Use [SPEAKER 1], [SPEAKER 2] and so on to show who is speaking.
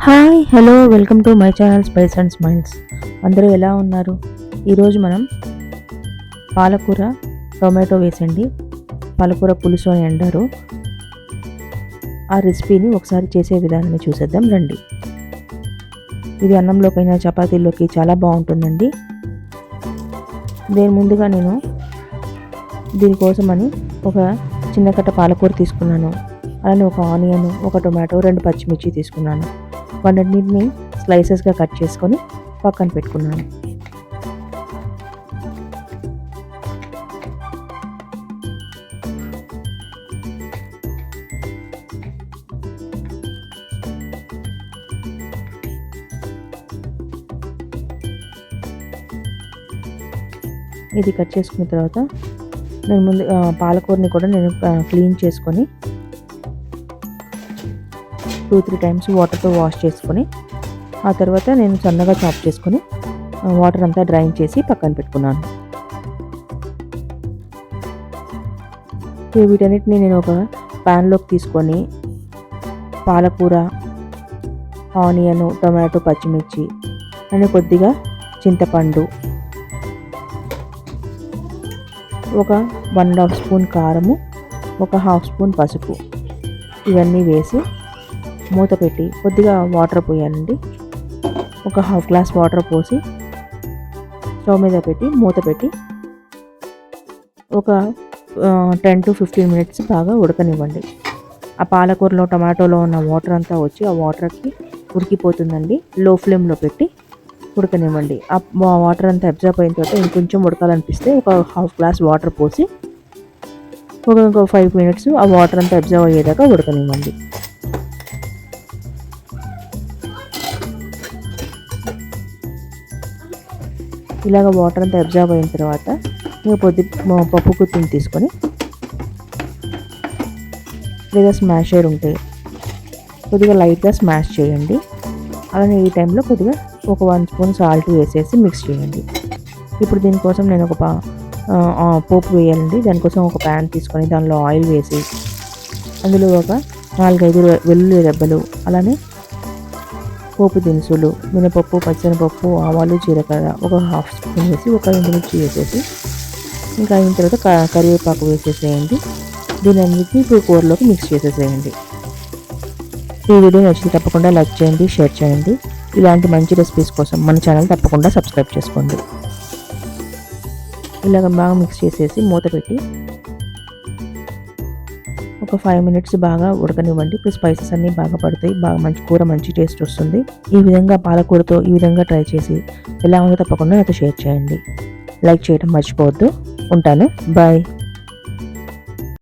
[SPEAKER 1] Hi hello welcome to my channel spice and smiles. అందరూ ఎలా ఉన్నారు? ఈరోజు మనం పాలకూర టొమాటో వేసండి పాలకూర పులుసు అని అంటారు. ఆ రెసిపీని ఒకసారి చేసే విధానాన్ని చూసేద్దాం రండి. ఇది అన్నంలోకైనా చపాతీల్లోకి చాలా బాగుంటుందండి. ముందుగా నేను దీనికోసమని ఒక చిన్న కట్ట పాలకూర తీసుకున్నాను. అలానే ఒక ఆనియన్, ఒక టొమాటో, 2 పచ్చిమిర్చి తీసుకున్నాను. వాటన్నిటిని స్లైసెస్గా కట్ చేసుకొని పక్కన పెట్టుకున్నాను. ఇది కట్ చేసుకున్న తర్వాత నేను ముందు పాలకూరని కూడా నేను క్లీన్ చేసుకొని 2-3 టైమ్స్ వాటర్తో వాష్ చేసుకొని ఆ తర్వాత నేను సన్నగా చాప్ చేసుకొని వాటర్ అంతా డ్రైన్ చేసి పక్కన పెట్టుకున్నాను. వీటన్నిటిని నేను ఒక ప్యాన్లోకి తీసుకొని పాలకూర, ఆనియన్, టొమాటో, పచ్చిమిర్చి అండ్ కొద్దిగా చింతపండు, ఒక 1.5 స్పూన్ కారము, ఒక 1/2 స్పూన్ పసుపు ఇవన్నీ వేసి మూత పెట్టి కొద్దిగా వాటర్ పోయాలండి. ఒక 1/2 గ్లాస్ వాటర్ పోసి స్టవ్ మీద పెట్టి మూత పెట్టి ఒక 10 to 15 మినిట్స్ బాగా ఉడకనివ్వండి. ఆ పాలకూరలో టమాటోలో ఉన్న వాటర్ అంతా వచ్చి ఆ వాటర్కి ఉడికిపోతుందండి. లో ఫ్లేమ్లో పెట్టి ఉడకనివ్వండి. ఆ వాటర్ అంతా అబ్జర్వ్ అయిన తర్వాత ఇంకొంచెం ఉడకాలనిపిస్తే ఒక 1/2 గ్లాస్ వాటర్ పోసి ఇంకో 5 మినిట్స్ ఆ వాటర్ అంతా అబ్జర్వ్ అయ్యేదాకా ఉడకనివ్వండి. ఇలాగ వాటర్ అంతా అబ్జర్వ్ అయిన తర్వాత పప్పు గుత్తిని తీసుకొని లేదా స్మాషర్ ఉంటే కొద్దిగా లైట్గా స్మాష్ చేయండి. అలానే ఈ టైంలో కొద్దిగా ఒక 1 స్పూన్ సాల్ట్ వేసేసి మిక్స్ చేయండి. ఇప్పుడు దీనికోసం నేను ఒక పోపు వేయాలండి. దానికోసం ఒక ప్యాన్ తీసుకొని దానిలో ఆయిల్ వేసి అందులో ఒక 4-5 వెల్లుల్లి రెబ్బలు, అలానే పోపు దినుసులు, మినపప్పు, పచ్చెనపప్పు, ఆవాలు, జీలకర్ర ఒక 1/2 స్పూన్ వేసి ఒక ఎండుమిర్చి వేసేసి ఇంకా అయిన తర్వాత కరివేపాకు వేసేసేయండి. దీని అన్నిటిని ఇప్పుడు కూరలోకి మిక్స్ చేసేసేయండి. ఈ వీడియో నచ్చితే తప్పకుండా లైక్ చేయండి, షేర్ చేయండి. ఇలాంటి మంచి రెసిపీస్ కోసం మన ఛానల్ తప్పకుండా సబ్స్క్రైబ్ చేసుకోండి. ఇలాగ బాగా మిక్స్ చేసేసి మూత పెట్టి ఒక 5 మినిట్స్ బాగా ఉడకనివ్వండి. ఇప్పుడు స్పైసెస్ అన్నీ బాగా పడతాయి, బాగా మంచి కూర మంచి టేస్ట్ వస్తుంది. ఈ విధంగా పాలకూరతో ఈ విధంగా ట్రై చేసి ఎలా ఉందో తప్పకుండా నాతో షేర్ చేయండి. లైక్ చేయడం మర్చిపోవద్దు. ఉంటాను, బాయ్.